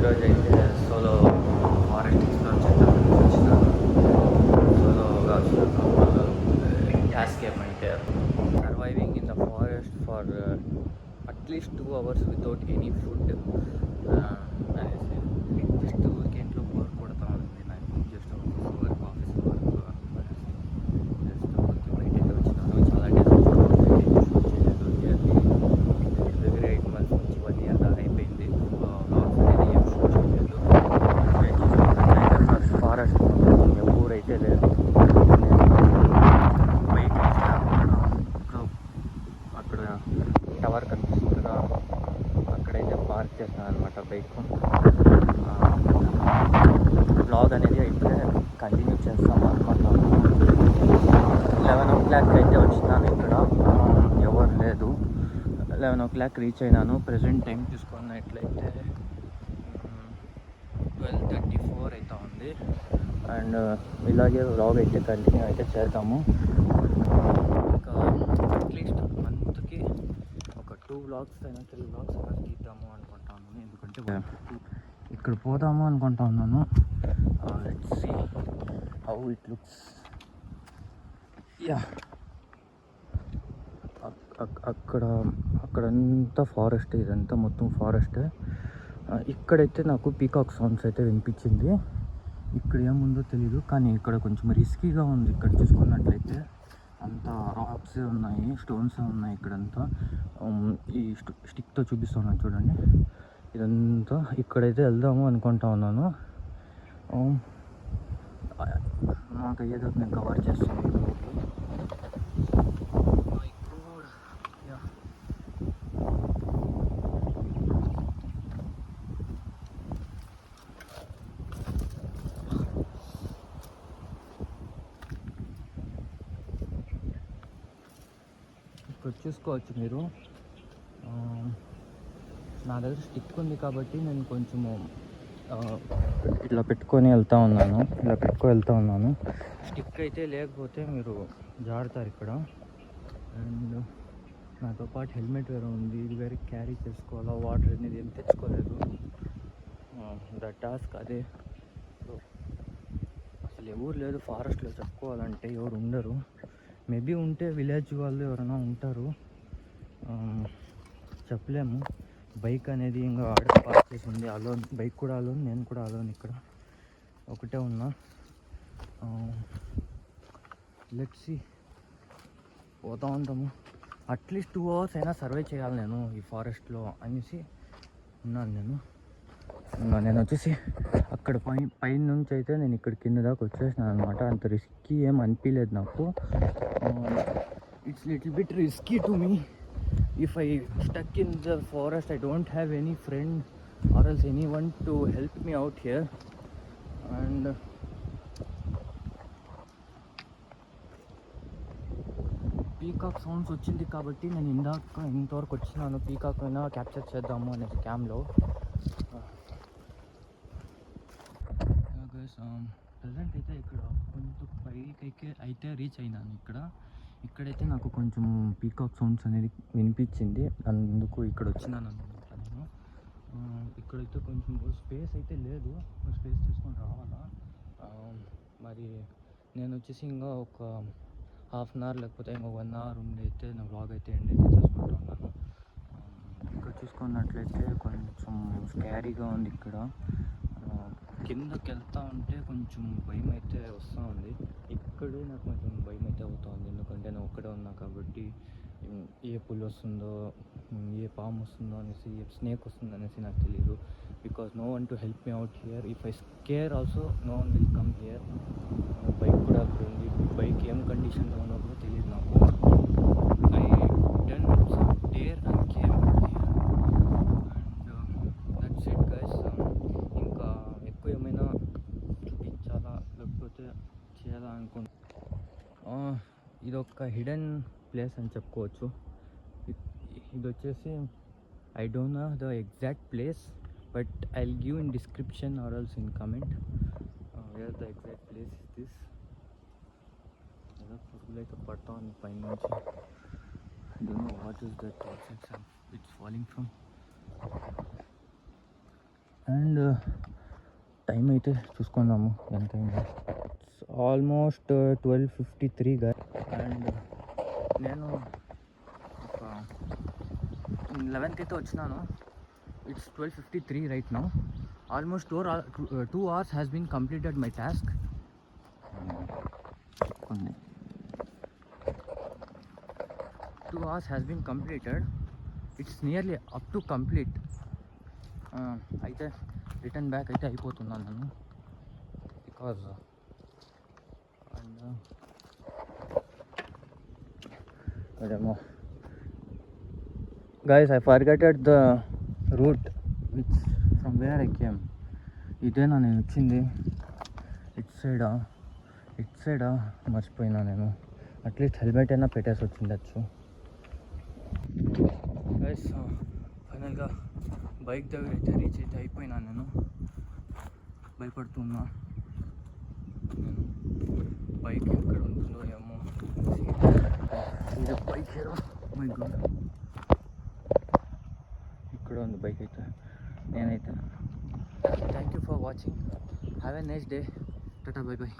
ఈరోజు అయితే solo forest explore చేద్దామని వచ్చినాను. సోలోగా వచ్చినాను. యాస్కేప్ అంటే surviving in the forest for at least 2 hours without any food అనేసి జస్ట్ ఊరికే ఇంట్లో బోర్ కొడతా ఉంది నాకు. జస్ట్ వర్క్ ఆఫీస్ వర్క్ అనేసి జస్ట్ ఊరికి బయటైతే వచ్చినాను. చాలా డేస్ షూట్ చేయలేదు. దగ్గర 8 months నుంచి 1 year దాకా అయిపోయింది. వ్లాగ్స్ అనేది ఏం షూట్ చేయలేదు. ఫారెస్ట్ ఎవరైతే లేదు. బైక్ అక్కడ టవర్ కనిపిస్తుంది కదా, అక్కడైతే పార్క్ చేస్తాను అనమాట బైక్. బ్లాగ్ అనేది ఇప్పుడే కంటిన్యూ చేస్తాము అనుకుంటాము. 11 o'clock అయితే వచ్చినాను. ఇక్కడ ఎవరు లేదు. 11 o'clock రీచ్ అయినాను. ప్రజెంట్ టైం చూసుకున్నట్లయితే 12:34 అవుతా ఉంది. అండ్ ఇలాగే వ్లాగ్ అయితే కంటిన్యూ అయితే చేద్దాము. ఇంకా అట్లీస్ట్ మంత్కి ఒక 2 vlogs అయినా 3 vlogs అయినా తీద్దాము అనుకుంటా ఉన్నాను. ఎందుకంటే ఇక్కడ పోదాము అనుకుంటా ఉన్నాను. Let's see how it looks. Yeah, అక్కడంతా ఫారెస్ట్, ఇదంతా మొత్తం ఫారెస్టే. ఇక్కడైతే నాకు పీకాక్ సౌండ్స్ అయితే వినిపించింది. ఇక్కడ ఏముందో తెలీదు, కానీ ఇక్కడ కొంచెం రిస్కీగా ఉంది. ఇక్కడ చూసుకున్నట్లయితే అంతా రాక్స్ ఉన్నాయి, స్టోన్స్ ఉన్నాయి ఇక్కడంతా. ఈ స్టిక్తో చూపిస్తున్నాను చూడండి. ఇదంతా ఇక్కడైతే వెళ్దాము అనుకుంటా ఉన్నాను. నాకు ఏదో నేను కవర్ చేస్తాను. ఇక్కడ చూసుకోవచ్చు మీరు. నా దగ్గర స్టిక్ ఉంది కాబట్టి నేను కొంచెము ఇట్లా పెట్టుకొని వెళ్తూ ఉన్నాను. స్టిక్ అయితే లేకపోతే మీరు జారుతారు ఇక్కడ. అండ్ నాతో పాటు హెల్మెట్ వేరే ఉంది, ఇది వేరే క్యారీ చేసుకోవాలా. వాటర్ అనేది ఏం తెచ్చుకోలేదు. ద టాస్క్ అదే. సో అసలు ఎవరు లేదు ఫారెస్ట్లో చెప్పుకోవాలంటే, ఎవరు ఉండరు. మేబీ ఉంటే విలేజ్ వాళ్ళు ఎవరైనా ఉంటారు, చెప్పలేము. బైక్ అనేది ఇంకా ఆడ పార్క్ చేసి ఉంది. అలోన్, బైక్ కూడా అలోన్, నేను కూడా అలోన్. ఇక్కడ ఒకటే ఉన్నా. లెట్స్ సీ, పోతూ ఉంటాము. అట్లీస్ట్ 2 hours అయినా సర్వే చేయాలి నేను ఈ ఫారెస్ట్లో అనేసి ఉన్నాను. నేను వచ్చేసి అక్కడ పైన నుంచి అయితే నేను ఇక్కడ కింద దాకా వచ్చేసినాను అనమాట. అంత రిస్కీ ఏం అనిపించలేదు నాకు. It's little bit risky to me. If I stuck in the forest, I don't have any friend or else anyone to help me out here. And peacock sounds వచ్చింది కాబట్టి నేను ఇంతవరకు వచ్చినాను. పీకాక్ అయినా క్యాప్చర్ చేద్దాము అనేసి క్యామ్లో. ప్రజెంట్ అయితే ఇక్కడ కొంచెం పైకి అయితే రీచ్ అయినాను. ఇక్కడైతే నాకు కొంచెం పీకాక్ సౌండ్స్ అనేది వినిపించింది, అందుకు ఇక్కడ వచ్చినాను అనమాట నేను. ఇక్కడైతే కొంచెం స్పేస్ అయితే లేదు, స్పేస్ తీసుకొని రావాలా. మరి నేను వచ్చేసి ఇంకా ఒక 1/2 hour లేకపోతే ఇంకా 1 hour ఉండి అయితే నా వ్లాగ్ అయితే ఎండ్ అయితే చేసుకుంటూ ఉన్నాను. ఇక్కడ చూసుకున్నట్లయితే కొంచెం స్కారీగా ఉంది. ఇక్కడ కిందకి వెళ్తూ ఉంటే కొంచెం భయం అయితే వస్తూ ఉంది. ఇక్కడే నాకు కొంచెం భయం అయితే అవుతుంది, ఎందుకంటే నేను ఒక్కడే ఉన్నా కాబట్టి. ఏ పులి వస్తుందో, ఏ పాము వస్తుందో అనేసి, ఏ స్నేక్ వస్తుందో అనేసి నాకు తెలియదు. Because no one to help me out here. If I scare also no one will come here. Bike కూడా అక్కడ ఉంది. బైక్ ఏం కండిషన్లో ఉన్నో కూడా తెలియదు నాకు. I done some dare and came here. And that's it guys. ఇంకా ఎక్కువ ఏమైనా చూపించాలా లేకపోతే చేయాలా అనుకుంటా. ఇది ఒక హిడెన్ ప్లేస్ అని చెప్పుకోవచ్చు. ఇది వచ్చేసి I don't know the exact place, but I will give in description or else in comment wear the exact place is this. ఏదో పురుగులు అయితే పడతా ఉంది పైన నుంచి. I don't know what is that. It's falling from. And time అయితే చూసుకున్నాము ఎంత అయింది. ఆల్మోస్ట్ 12:53 గా. అండ్ నేను ఒక 11కి అయితే వచ్చినాను. It's 12:53 right now. Almost 2 hours has been completed my task. కొన్ని 2 hours has been completed. It's nearly up to complete. అయితే రిటర్న్ బ్యాక్ అయితే అయిపోతున్నాను నేను, బికాజ్ అండ్ అదేమో guys, I forgot the route which from where I came. ఇదేనా నేను వచ్చింది? It సైడా మర్చిపోయినా నేను. అట్లీస్ట్ హెల్మెట్ అయినా పెట్టేసి వచ్చిండొచ్చు. గైస్ ఫైనల్గా బైక్ దగ్గర అయితే రీచ్ అయితే అయిపోయినా నేను. భయపడుతున్నా నేను, బైక్ ఎక్కడ ఉంటుందో ఏమో. ఇది బైక్ హీరో, మై గాడ్, ఇక్కడ ఉంది బైక్ అయితే. నేనైతే thank you for watching. Have a nice day. Tata, by by.